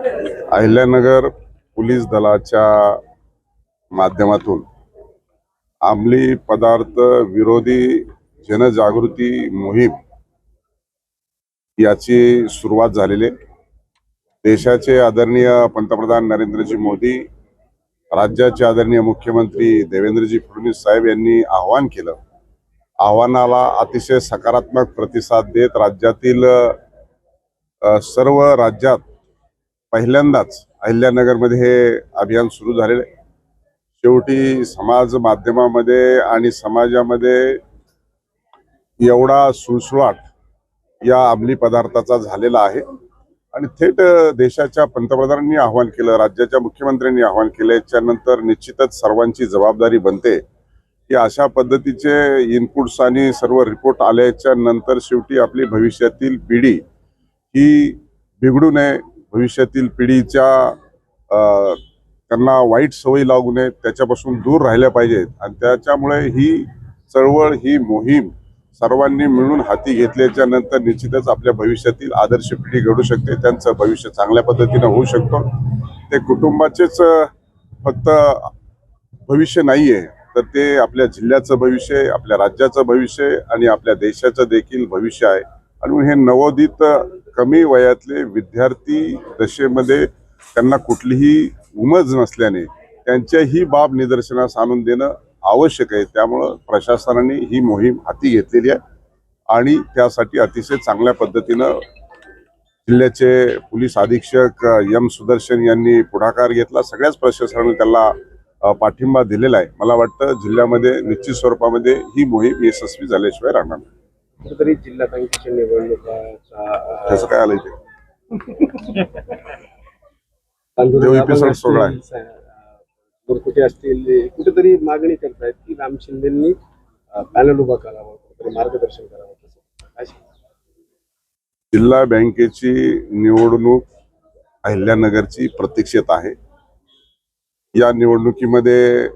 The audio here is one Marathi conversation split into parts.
अहिल्यानगर पोलीस दलाच्या माध्यमातून अंमली पदार्थ विरोधी जनजागृती मोहीम याची सुरुवात झालेली आहे। देशाचे आदरणीय पंतप्रधान नरेंद्रजी मोदी, राज्याचे आदरणीय मुख्यमंत्री देवेंद्रजी फडणवीस साहेब यांनी आवाहन केलं। आव्हानाला अतिशय सकारात्मक प्रतिसाद देत राज्यातील सर्व राज्यात पहिल्यांदाच अहिल्यानगरमध्ये हे अभियान सुरू झालेले आहे। शेवटी समाज माध्यमामध्ये आणि समाजामध्ये एवढा सुळसुळाट या अंमली पदार्थाचा झालेला आहे आणि थेट देशाच्या पंतप्रधानांनी आवाहन केलं, राज्याच्या मुख्यमंत्र्यांनी आवाहन केलं। याच्यानंतर निश्चितच सर्वांची जबाबदारी बनते की अशा पद्धतीचे इनपुट्स आणि सर्व रिपोर्ट आल्याच्या नंतर शेवटी आपली भविष्यातील पिढी ही बिघडू नये, भविष्यातील पिढीच्या त्यांना वाईट सवयी लागू नये, त्याच्यापासून दूर राहिल्या पाहिजेत। आणि त्याच्यामुळे ही चळवळ, ही मोहीम सर्वांनी मिळून हाती घेतल्याच्या नंतर निश्चितच आपल्या भविष्यातील आदर्श पिढी घडू शकते, त्यांचं भविष्य चांगल्या पद्धतीने होऊ शकतो। ते कुटुंबाचेच फक्त भविष्य नाहीये, तर ते आपल्या जिल्ह्याचं भविष्य, आपल्या राज्याचं भविष्य आणि आपल्या देशाचं देखील भविष्य आहे। आणि हे नवोदित कमी वयातले विद्यार्थी दशेमध्ये त्यांना कुठलीही उमज नसल्याने त्यांच्याही बाब निदर्शनास आणून देणं आवश्यक आहे। त्यामुळं प्रशासनाने ही मोहीम हाती घेतलेली आहे आणि त्यासाठी अतिशय चांगल्या पद्धतीनं जिल्ह्याचे पोलीस अधीक्षक एम सुदर्शन यांनी पुढाकार घेतला। सगळ्याच प्रशासनाने त्याला पाठिंबा दिलेला आहे। मला वाटतं जिल्ह्यामध्ये निश्चित स्वरूपामध्ये ही मोहीम यशस्वी झाल्याशिवाय राहणार नाही। कुठेतरी जिल्हा बँकेच्या निवडणुकाचा त्याचं काय आलंय ते सोहळा आहे। कुठे असतील कुठेतरी मागणी करतायत की राम शिंदेंनी पॅनल उभा करावा, कुठेतरी मार्गदर्शन करावं। जिल्हा बँकेची निवडणूक अहिल्यानगरची प्रतीक्षेत आहे। या निवडणुकीमध्ये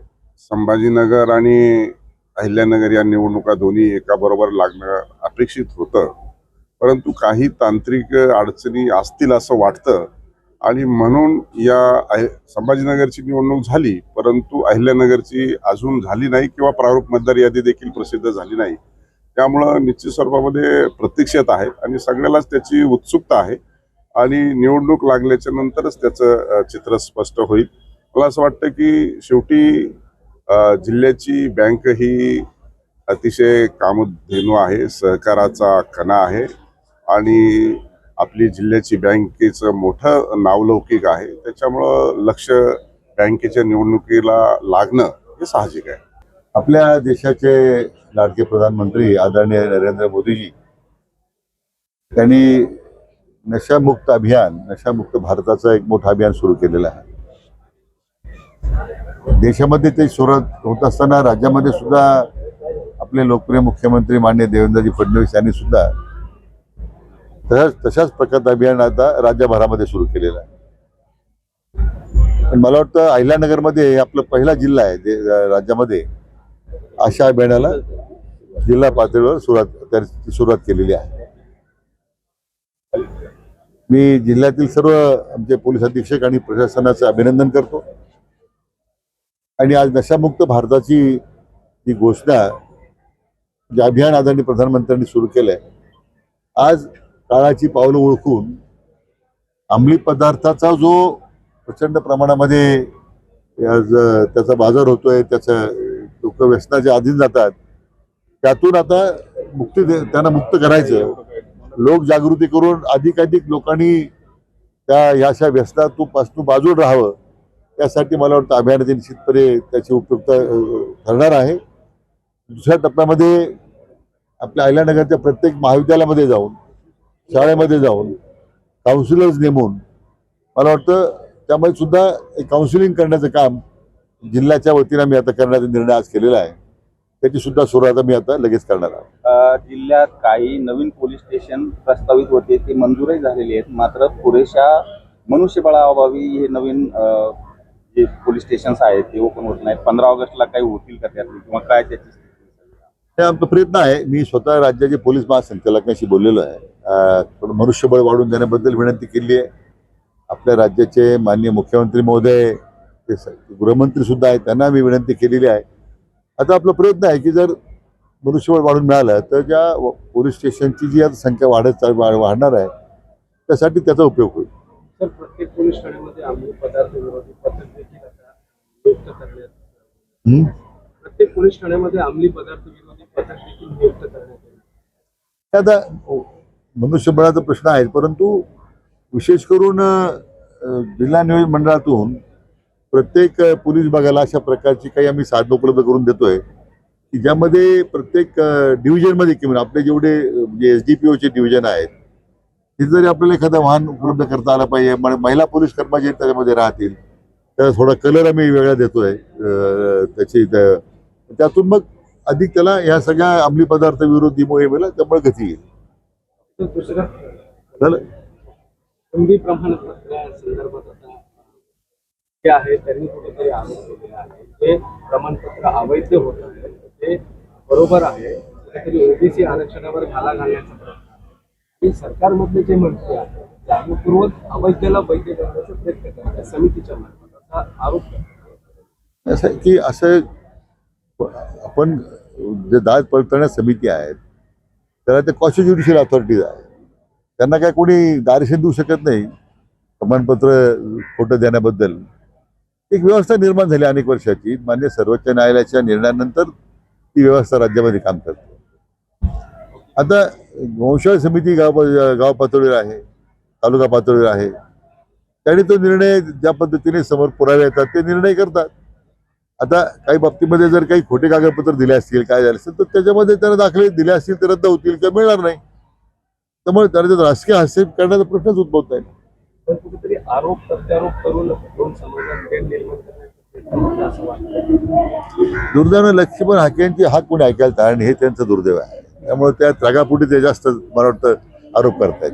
संभाजीनगर आणि अहिल्यानगर या निवडणुका दोन्ही एका बरोबर लागणं अपेक्षित होतं, परंतु काही तांत्रिक अडचणी असतील असं वाटतं आणि म्हणून या संभाजीनगरची निवडणूक झाली, परंतु अहिल्यानगरची अजून झाली नाही किंवा प्रारूप मतदार यादी देखील प्रसिद्ध झाली नाही। त्यामुळं निश्चित स्वरूपामध्ये प्रतीक्षेत आहे आणि सगळ्यालाच त्याची उत्सुकता आहे आणि निवडणूक लागल्याच्या नंतरच त्याचं चित्र स्पष्ट होईल। मला असं वाटतं की शेवटी जिल्ह्याची बँक ही अतिशय कामधेनू आहे, सहकाराचा कणा आहे आणि आपली जिल्ह्याची बँकेचं मोठं नावलौकिक आहे। त्याच्यामुळं लक्ष बँकेच्या निवडणुकीला लागणं हे साहजिक आहे। आपल्या देशाचे लाडके प्रधानमंत्री आदरणीय नरेंद्र मोदीजी त्यांनी नशामुक्त अभियान, नशामुक्त भारताचं एक मोठं अभियान सुरू केलेलं आहे। देशामध्ये ते सुरुवात होत असताना राज्यामध्ये सुद्धा आपले लोकप्रिय मुख्यमंत्री माननीय देवेंद्रजी फडणवीस यांनी सुद्धा तशाच प्रकारचं अभियान आता राज्यभरामध्ये सुरू केलेलं आहे। पण मला वाटतं अहिल्यानगरमध्ये आपलं पहिला जिल्हा आहे राज्यामध्ये अशा अभियानाला जिल्हा पातळीवर सुरुवात केलेली आहे। मी जिल्ह्यातील सर्व आमचे पोलीस अधीक्षक आणि प्रशासनाचं अभिनंदन करतो आणि आज नशामुक्त भारताची ही घोषणा, जे अभियान आदरणीय प्रधानमंत्र्यांनी सुरू केलंय, आज काळाची पावलं ओळखून अंमली पदार्थाचा जो प्रचंड प्रमाणामध्ये त्याचा बाजार होतोय, त्याचं लोक व्यसनाच्या अधीन जातात, त्यातून आता त्यांना मुक्त करायचं, लोक जागृती करून अधिकाधिक लोकांनी याच्या व्यसनापासून बाजूला राहावं, यासाठी मला वाटतं अभियानाचे निश्चितपणे त्याची उपयुक्तता ठरणार आहे। दुसऱ्या टप्प्यामध्ये आपल्या अहिल्यानगरच्या प्रत्येक महाविद्यालयामध्ये जाऊन, शाळेमध्ये जाऊन काउन्सिलर्स नेमून मला वाटतं त्यामध्ये सुद्धा एक काउन्सिलिंग करण्याचं काम जिल्ह्याच्या वतीने मी आता करण्याचा निर्णय आज केलेला आहे। त्याची सुद्धा सुरुवात मी आता लगेच करणार आहे। जिल्ह्यात काही नवीन पोलीस स्टेशन प्रस्तावित होते, ते मंजूरही झालेले आहेत, मात्र पुरेशा मनुष्यबळाअभावी हे नवीन जे पोलीस स्टेशन्स आहेत ते ओपन होत नाहीत। 15 ऑगस्टला काही होतील का त्यातली, किंवा काय त्याची हे आमचा प्रयत्न आहे। मी स्वतः राज्याचे पोलीस महासंचालकांशी बोललेलो आहे, मनुष्यबळ वाढवून देण्याबद्दल विनंती केली आहे आपल्या राज्याचे माननीय मुख्यमंत्री महोदय ते गृहमंत्री सुद्धा आहेत, त्यांना मी विनंती केलेली आहे. आता आपला प्रयत्न आहे की जर मनुष्यबळ वाढून मिळालं तर ज्या पोलीस स्टेशनची जी आता संख्या वाढणार आहे त्यासाठी त्याचा उपयोग होईल. तर प्रत्येक पोलीस ठाण्यामध्ये अंमली पदार्थ विरोधी पथक देखील आता नियुक्त करण्यात हं? प्रत्येक पोलीस ठाण्यामध्ये अंमली पदार्थ विरोधी पथक देखील नियुक्त करण्यात येईल. आता मनुष्यबळाचा प्रश्न आहे, परंतु विशेष करून जिल्हा नियोजन मंडळातून प्रत्येक पोलीस विभागाला अशा प्रकारची काही आम्ही साधनं उपलब्ध करून देतोय की ज्यामध्ये प्रत्येक डिव्हिजनमध्ये किंवा आपले जेवढे जे SDPOचे डिव्हिजन आहेत तिथे जरी आपल्याला एखादं वाहन उपलब्ध करता आलं पाहिजे, महिला पोलीस कर्मचारी त्याच्यामध्ये राहतील, त्याला थोडा कलर आम्ही वेगळा देतोय त्यातून मग अधिक त्याला ह्या सगळ्या अंमली पदार्थ विरोधी मोहिमेला त्यामुळे गती येईल. तर दुसरं झालं. अंमली प्रमाणपत्रा संदर्भात आता जे आहे त्यांनी कुठेतरी आरोप केलेला आहे ते प्रमाणपत्र अवैध होत आहे, ते बरोबर आहे. कुठेतरी OBC आरक्षणावर घाला घालण्याचा प्रयत्न आणि सरकारमधले जे मंत्री आहेत जाणीवपूर्वक अवैधला वैध करण्याचा प्रयत्न करतात समितीच्या मार्फत असा आरोप करतात. असं आहे की असं आपण जे दाद पडताळण्या समिती आहेत त्याला ते कॉन्स्टिट्युशनल अथॉरिटीज आहे, त्यांना काय कोणी दारिशन देऊ शकत नाही प्रमाणपत्र खोटं देण्याबद्दल. एक व्यवस्था निर्माण झाली अनेक वर्षाची, मान्य सर्वोच्च न्यायालयाच्या निर्णयानंतर ती व्यवस्था राज्यामध्ये काम करते. आता वंशावळ समिती गाव पातळीवर आहे, तालुका पातळीवर आहे, त्यांनी तो निर्णय ज्या पद्धतीने समोर पुरावे येतात ते निर्णय करतात. आता काही बाबतीमध्ये जर काही खोटे कागदपत्र दिले असतील, काय झाले असेल तर त्याच्यामध्ये त्यांना दाखले दिले असतील तर रद्द होतील किंवा मिळणार नाही. त्यामुळे त्यांना राजकीय हस्तक्षेप करण्याचा प्रश्नच उद्भवत नाही. पण कुठेतरी आरोप प्रत्यारोप करून दोन समाजात तेढ निर्माण करण्याचा असं वाटतं. दुर्दैवाने लक्ष्मण हाकेंची हाक कोणी ऐकायला तयार नाही, हे त्यांचं दुर्दैव आहे. त्यामुळे त्या त्रागापोटी ते जास्त मला वाटतं आरोप करतायत.